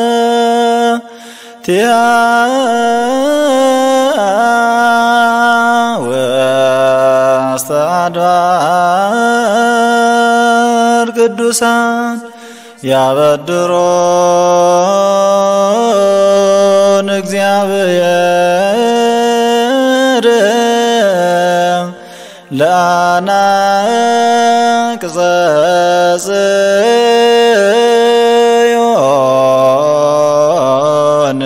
مسارتها تيا واستعدار قدوسان يابدرون እግዚአብሔር ላና ቅጸጽዮን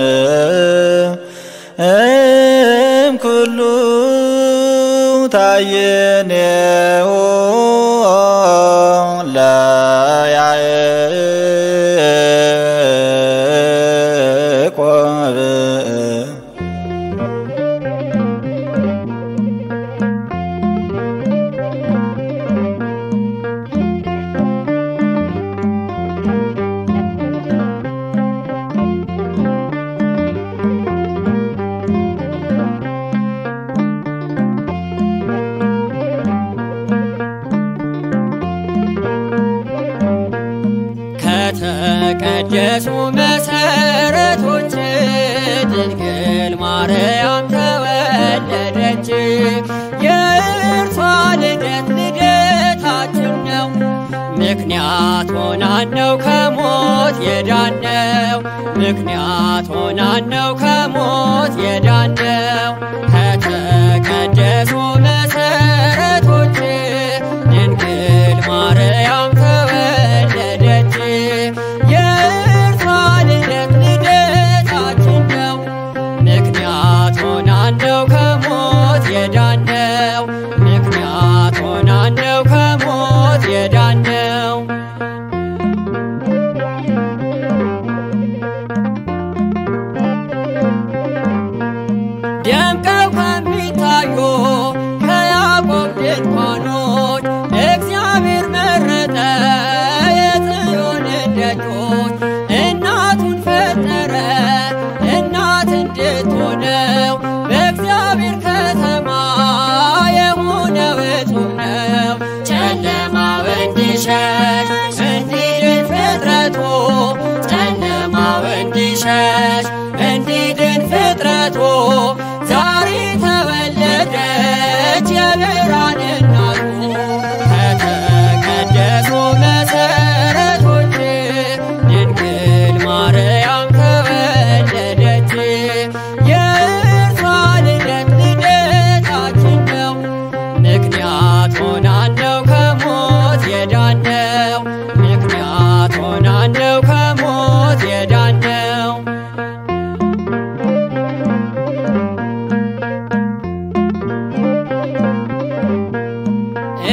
ኩሉ ታየኔው ለያዕቆብ ከተቀደሱ መሰረቶች ድንግል ማርያም ተወለደች። የእርሷ ልደት ልደታችን ነው፣ ምክንያት ሆናን ነው ከሞት የዳነው፣ ምክንያት ሆናን ነው ከሞት የዳነው። ከተቀደሱ መሰረቶች ድንግል ማርያም ተወለደች። የእርሷ ልደት ልደታችን ነው፣ ምክንያት ሆናን ነው ከሞት የዳነው፣ ምክንያት ሆናን ነው ከሞት የዳነው። ደምቀው ከሚታዩ ከያዕቆብ ድንኳኖች እግዚአብሔር መረጠ የጽዮንን ደጆች። እናቱን ፈጠረ እናት እንድትሆነው በእግዚአብሔር ከተማ የሆነው እጹብ ነው። ጨለማው እንዲሸሽ እንዲድን ፍጥረቱ፣ ጨለማው እንዲሸሽ እንዲድን ፍጥረቱ ዛሬ ተወለደች የብርሃን እናቱ። ከተቀደሱ መሰረቶች ድንግል ማርያም ተወለደች። የእርሷ ልደት ልደታችን ነው፣ ምክንያት ሆናን ነው ከሞት የዳነው፣ ምክንያት ሆናን ነው ከሞት የዳነው።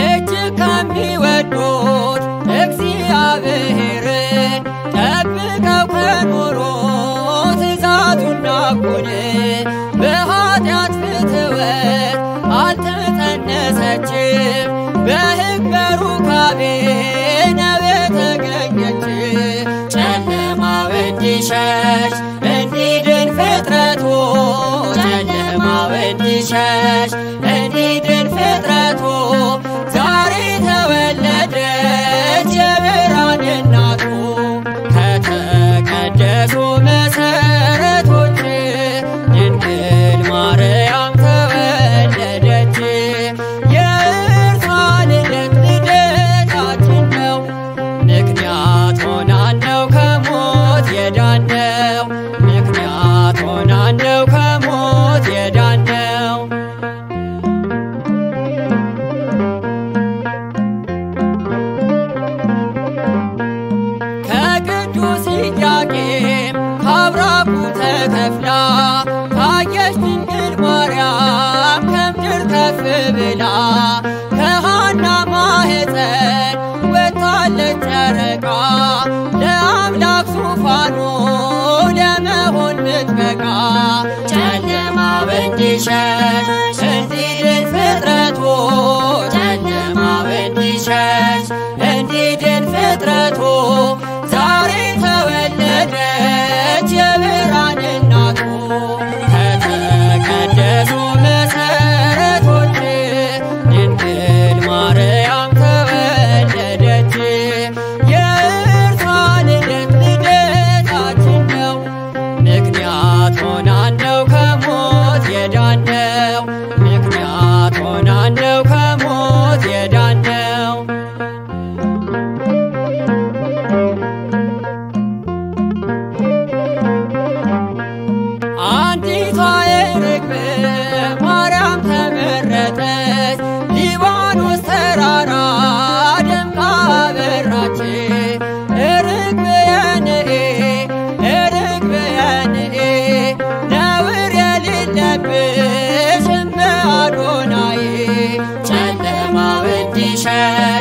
እጅግ ከሚወዱት እግዚአብሔርን ጠብቀው ከኖሩ ትእዛዙን ናቁን። በኃጢአት ፍትወት አልተጸነሰችም፣ በሕግ በሩካቤ ነው የተገኘች። ጨለማው እንዲሸሽ እንዲድን ፍጥረቱ፣ ጨለማው እንዲሸሽ እንዲድን ፍጥረቱ ዛሬ ተወለደች የብርሃን እናቱ። ከተቀደሱ መሰረቶች ድንግል ማርያም ተወለደች። የእርሷ ልደት ልደታችን ነው፣ ምክንያት ሆናን ነው ከሞት የዳነው፣ ምክንያት ሆናን ነው ከሞት የዳነው። ከቅዱስ ኢያቄም ከአብራኩ ተከፍላ ታየች ድንግል ማርያም ከምድር ከፍ ብላ። ከሐና ማኅፀን ወጥታለች ጨረቃ ለአምላክ ዙፋኑ ለመሆን ምትበቃ። ጨለማው እንዲሸሽ እንዲድን ፍጥረቱ፣ ጨለማው እንዲሸሽ እንዲድን ፍጥረቱ ዛሬ ተወለደች የብርሃን እናቱ። ከተቀደሱ መሰረቶች ድንግል ሊባኖስ ተራራ ደምቃ በራች ርግብ የንኤ ርግብ የንኤ ነውር የሌለብሽ እመ አዶናይ ጨለማው እንዲሸሽ